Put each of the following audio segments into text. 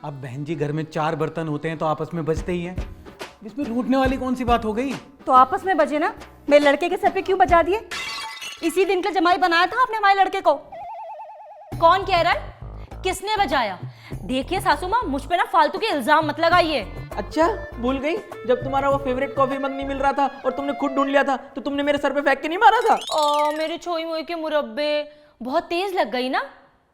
अब बहन जी घर में 4 बर्तन होते हैं तो आपस में बजते ही हैं। इसमें रूठने वाली कौन सी बात हो गई? तो आपस में बजे ना, मेरे लड़के के सर पे क्यों बजा दिए? इसी दिन का जमाई बनाया था आपने हमारे लड़के को। कौन कह रहा है? किसने बजाया? देखिए सासू माँ, मुझ पे ना फालतू के इल्जाम मत लगाइए। अच्छा भूल गई, जब तुम्हारा वो फेवरेट कॉफी मग नहीं मिल रहा था और तुमने खुद ढूंढ लिया था तो तुमने मेरे सर पे फेंक के नहीं मारा था? ओ मेरे छोई मोई के मुरब्बे, बहुत तेज लग गई ना?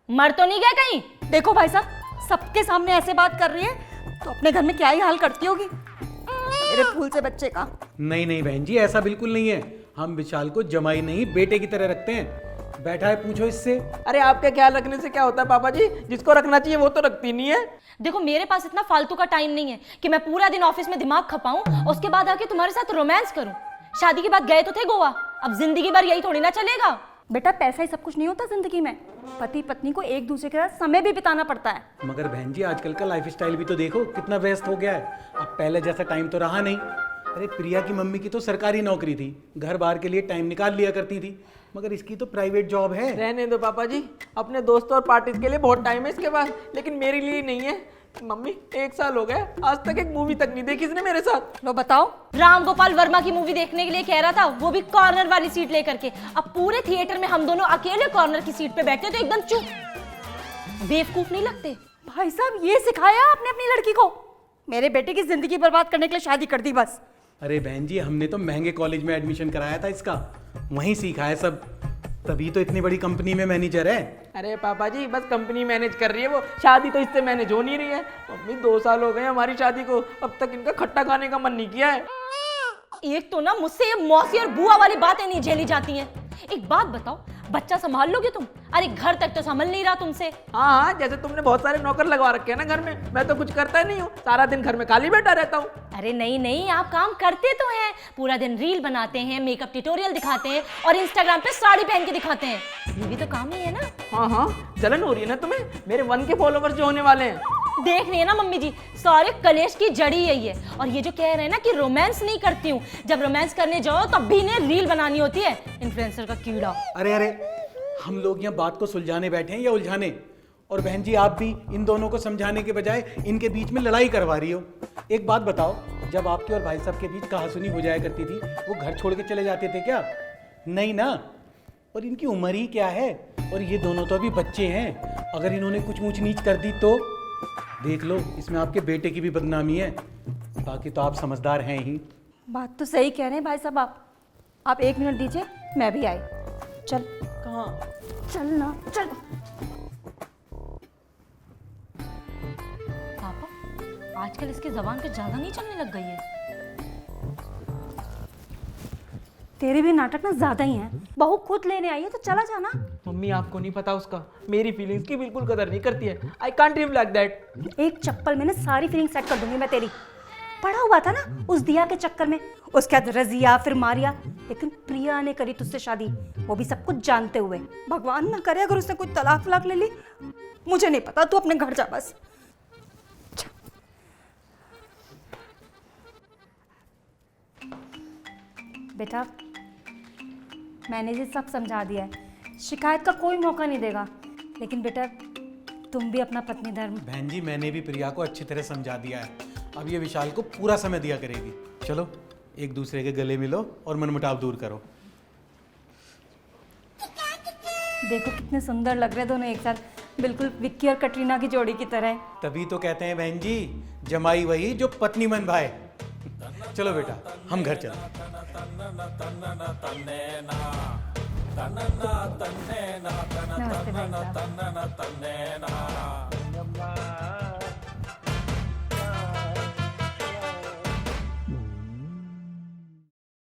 मर तो नहीं गया कहीं? देखो भाई साहब, सबके सामने ऐसे बात कर रही है तो अपने घर में क्या ही हाल करती होगी मेरे फूल से बच्चे का। नहीं नहीं बहन जी, ऐसा बिल्कुल नहीं है। हम विशाल को जमाई नहीं बेटे की तरह रखते हैं। बैठा है, पूछो इससे। अरे आपका ख्याल रखने से क्या होता है पापा जी? जिसको रखना चाहिए वो तो रखती नहीं है। देखो मेरे पास इतना फालतू का टाइम नहीं है कि मैं पूरा दिन ऑफिस में दिमाग खपाऊं और उसके बाद आके तुम्हारे साथ रोमांस करूं। शादी के बाद गए तो थे गोवा, अब जिंदगी भर यही थोड़ी ना चलेगा। बेटा पैसा ही सब कुछ नहीं होता जिंदगी में, पति पत्नी को एक दूसरे के साथ समय भी बिताना पड़ता है। मगर बहन जी आजकल का लाइफस्टाइल भी तो देखो कितना व्यस्त हो गया है। अब पहले जैसा टाइम तो रहा नहीं। अरे प्रिया की मम्मी की तो सरकारी नौकरी थी, घर बार के लिए टाइम निकाल लिया करती थी, मगर इसकी तो प्राइवेट जॉब है। रहने दो पापा जी, अपने दोस्तों और पार्टीज के लिए बहुत टाइम है इसके पास, लेकिन मेरे लिए नहीं है। मम्मी 1 साल हो गया, आज तक एक मूवी तक नहीं देखी इसने मेरे साथ। लो बताओ। राम गोपाल वर्मा की मूवी देखने के लिए कह रहा था, वो भी कॉर्नर वाली सीट लेकर के। अब पूरे थिएटर में हम दोनों अकेले कॉर्नर की सीट पे बैठे तो एकदम चुप। बेवकूफ नहीं लगते? भाई साहब ये सिखाया आपने अपनी लड़की को? मेरे बेटे की जिंदगी बर्बाद करने के लिए शादी कर दी बस। अरे बहन जी हमने तो महंगे कॉलेज में एडमिशन कराया था इसका, वहीं सीखा है सब, तभी तो इतनी बड़ी कंपनी में मैनेजर है। अरे पापा जी बस कंपनी मैनेज कर रही है वो, शादी तो इससे मैनेज हो नहीं रही है। मम्मी 2 साल हो गए हमारी शादी को, अब तक इनका खट्टा खाने का मन नहीं किया है। एक तो ना मुझसे ये मौसी और बुआ वाली बातें नहीं झेली जाती हैं। एक बात बताओ, बच्चा संभाल लोगे तुम? अरे घर तक तो संभल नहीं रहा तुमसे। हाँ हाँ, जैसे तुमने बहुत सारे नौकर लगवा रखे हैं ना घर में, मैं तो कुछ करता नहीं हूँ, सारा दिन घर में खाली बैठा रहता हूँ। अरे नहीं नहीं, आप काम करते तो हैं, पूरा दिन रील बनाते हैं, मेकअप ट्यूटोरियल दिखाते हैं और इंस्टाग्राम पे साड़ी पहन के दिखाते हैं। ये भी तो काम ही है ना। हाँ हाँ, जलन हो रही है ना तुम्हें? मेरे 1 के फॉलोवर्स जो होने वाले हैं। देख रही है ना मम्मी जी, सारे कलेश की जड़ी यही है। और ये जो कह रहे हैं ना कि रोमांस नहीं करती हूँ, जब रोमांस करने जाओ तब भी इन्हें रील बनानी होती है। इन्फ्लुएंसर का कीड़ा। अरे अरे, हम लोग यहाँ बात को सुलझाने बैठे हैं या उलझाने? और बहन जी आप भी इन दोनों को समझाने के बजाय इनके बीच में लड़ाई करवा रही हो। एक बात बताओ, जब आपके और भाई साहब के बीच कहासुनी हो जाया करती थी, वो घर छोड़ के चले जाते थे क्या? नहीं ना। और इनकी उम्र ही क्या है, और ये दोनों तो अभी बच्चे हैं। अगर इन्होंने कुछ ऊंच नीच कर दी तो देख लो, इसमें आपके बेटे की भी बदनामी है। बाकी तो आप समझदार हैं ही। बात तो सही कह रहे हैं भाई साहब आप 1 मिनट दीजिए, मैं भी आई। चल। कहाँ? चल ना चल। पापा आजकल इसकी जबान पे ज्यादा नहीं चलने लग गई है? तेरे भी नाटक ना ज्यादा ही हैं। बहू खुद लेने आई है तो चला जाना। मम्मी आपको नहीं पता उसका, मेरी फीलिंग्स की बिल्कुल कदर नहीं करती है। I can't live like that. एक चप्पल में ना सारी फीलिंग सेट कर दूंगी मैं तेरी। पड़ा हुआ था ना उस दिया के चक्कर में, उसके बाद रजिया फिर मारिया, लेकिन प्रिया ने करी तुझसे शादी, वो भी सब कुछ जानते हुए। भगवान ना करे अगर उसने कोई तलाक वलाक ले ली, मुझे नहीं पता, तू अपने घर जा बस। बेटा मैंने ये सब समझा दिया है, शिकायत का कोई मौका नहीं देगा, लेकिन बेटा तुम भी अपना पत्नी धर्म। बहन जी मैंने भी प्रिया को अच्छी तरह समझा दिया है, अब ये विशाल को पूरा समय दिया करेगी। चलो एक दूसरे के गले मिलो और मनमुटाव दूर करो। देखो कितने सुंदर लग रहे दोनों एक साथ, बिल्कुल विक्की और कटरीना की जोड़ी की तरह। तभी तो कहते हैं बहन जी, जमाई वही जो पत्नी मन भाए। चलो बेटा हम घर चलते। नमस्ते भाई साहब।